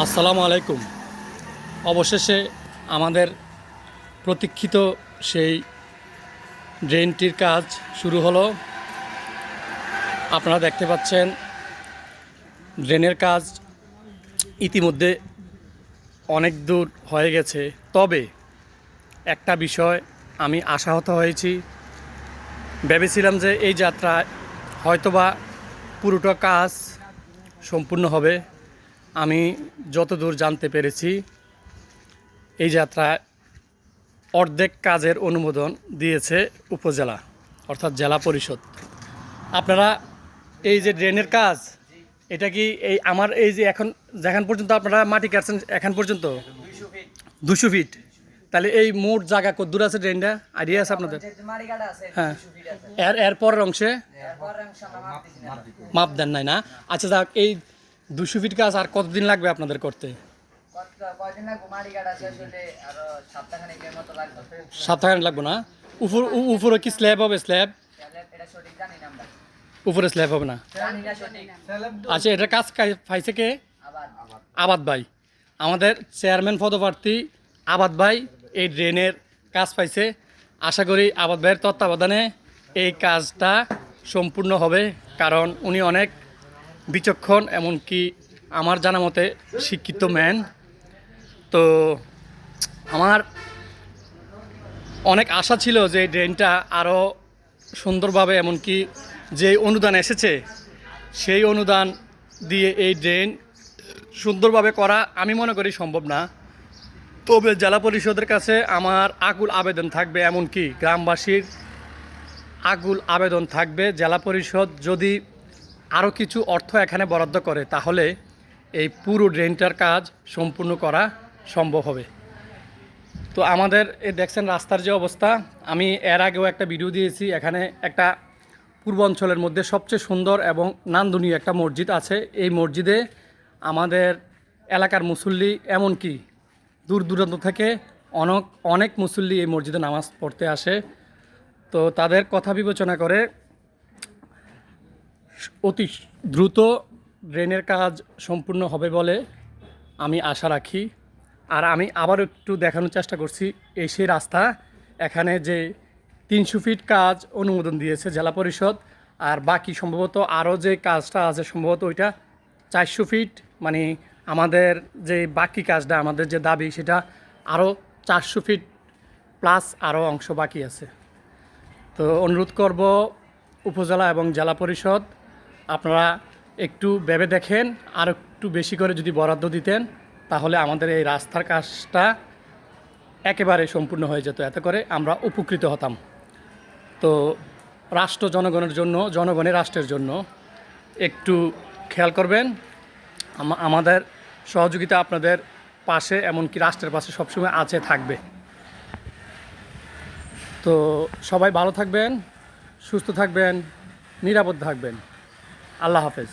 আসসালামু আলাইকুম। অবশেষে আমাদের প্রতীক্ষিত সেই ড্রেনটির কাজ শুরু হলো। আপনারা দেখতে পাচ্ছেন ড্রেনের কাজ ইতিমধ্যে অনেক দূর হয়ে গেছে। তবে একটা বিষয় আমি আশাহত হয়েছি। ভেবেছিলাম যে এই যাত্রায় হয়তোবা পুরোটা কাজ সম্পূর্ণ হবে। আমি যতদূর জানতে পেরেছি এই যাত্রায় অর্ধেক কাজের অনুমোদন দিয়েছে উপজেলা অর্থাৎ জেলা পরিষদ। আপনারা এই যে ড্রেনের কাজ, এটা কি এই আমার এই যে এখন যেখান পর্যন্ত আপনারা মাটি কাটছেন এখান পর্যন্ত 200 ফিট, তাহলে এই মোট জায়গা কত দূর আছে ড্রেনটা আইডিয়া আছে আপনাদের? হ্যাঁ, এর পরের অংশে মাপ দেন নাই না? আচ্ছা যাক, এই 200 ফিট কাজ আর কতদিন লাগবে আপনাদের করতে? সপ্তাহখানেক লাগবে না? উপরে কি স্ল্যাব হবে? স্ল্যাব উপরে স্ল্যাব হবে না? আচ্ছা, এটা কাজ পাইছে কে? আবাদ ভাই, আমাদের চেয়ারম্যান পদপ্রার্থী আবাদ ভাই এই ড্রেনের কাজ পাইছে। আশা করি আবাদ ভাইয়ের তত্ত্বাবধানে এই কাজটা সম্পূর্ণ হবে, কারণ উনি অনেক বিচক্ষণ, এমনকি আমার জানা মতে শিক্ষিত ম্যান। তো আমার অনেক আশা ছিল যে এই ড্রেনটা আরও সুন্দরভাবে, এমনকি যে অনুদান এসেছে সেই অনুদান দিয়ে এই ড্রেন সুন্দরভাবে করা আমি মনে করি সম্ভব না। তবে জেলা পরিষদের কাছে আমার আকুল আবেদন থাকবে, এমনকি গ্রামবাসীর আকুল আবেদন থাকবে, জেলা পরিষদ যদি আরও কিছু অর্থ এখানে বরাদ্দ করে তাহলে এই পুরো ড্রেনটার কাজ সম্পূর্ণ করা সম্ভব হবে। তো আমাদের এই দেখছেন রাস্তার যে অবস্থা, আমি এর আগেও একটা ভিডিও দিয়েছি। এখানে একটা পূর্বাঞ্চলের মধ্যে সবচেয়ে সুন্দর এবং নান্দনীয় একটা মসজিদ আছে। এই মসজিদে আমাদের এলাকার মুসল্লি, এমনকি দূর দূরান্ত থেকে অনেক মুসল্লি এই মসজিদে নামাজ পড়তে আসে। তো তাদের কথা বিবেচনা করে অতি দ্রুত ড্রেনের কাজ সম্পূর্ণ হবে বলে আমি আশা রাখি। আর আমি আবার একটু দেখানোর চেষ্টা করছি, এই সেই রাস্তা। এখানে যে 300 ফিট কাজ অনুমোদন দিয়েছে জেলা পরিষদ, আর বাকি সম্ভবত আরও যে কাজটা আছে সম্ভবত ওইটা 400 ফিট, মানে আমাদের যে বাকি কাজটা, আমাদের যে দাবি সেটা আরও 400 ফিট প্লাস আরও অংশ বাকি আছে। তো অনুরোধ করব উপজেলা এবং জেলা পরিষদ, আপনারা একটু ভেবে দেখেন, আর একটু বেশি করে যদি বরাদ্দ দিতেন তাহলে আমাদের এই রাস্তার কাজটা একেবারে সম্পূর্ণ হয়ে যেত, এতে করে আমরা উপকৃত হতাম। তো রাষ্ট্র জনগণের জন্য, জনগণের রাষ্ট্রের জন্য একটু খেয়াল করবেন। আমাদের সহযোগিতা আপনাদের পাশে, এমনকি রাষ্ট্রের পাশে সবসময় আছে, থাকবে। তো সবাই ভালো থাকবেন, সুস্থ থাকবেন, নিরাপদ থাকবেন। আল্লাহ হাফেজ।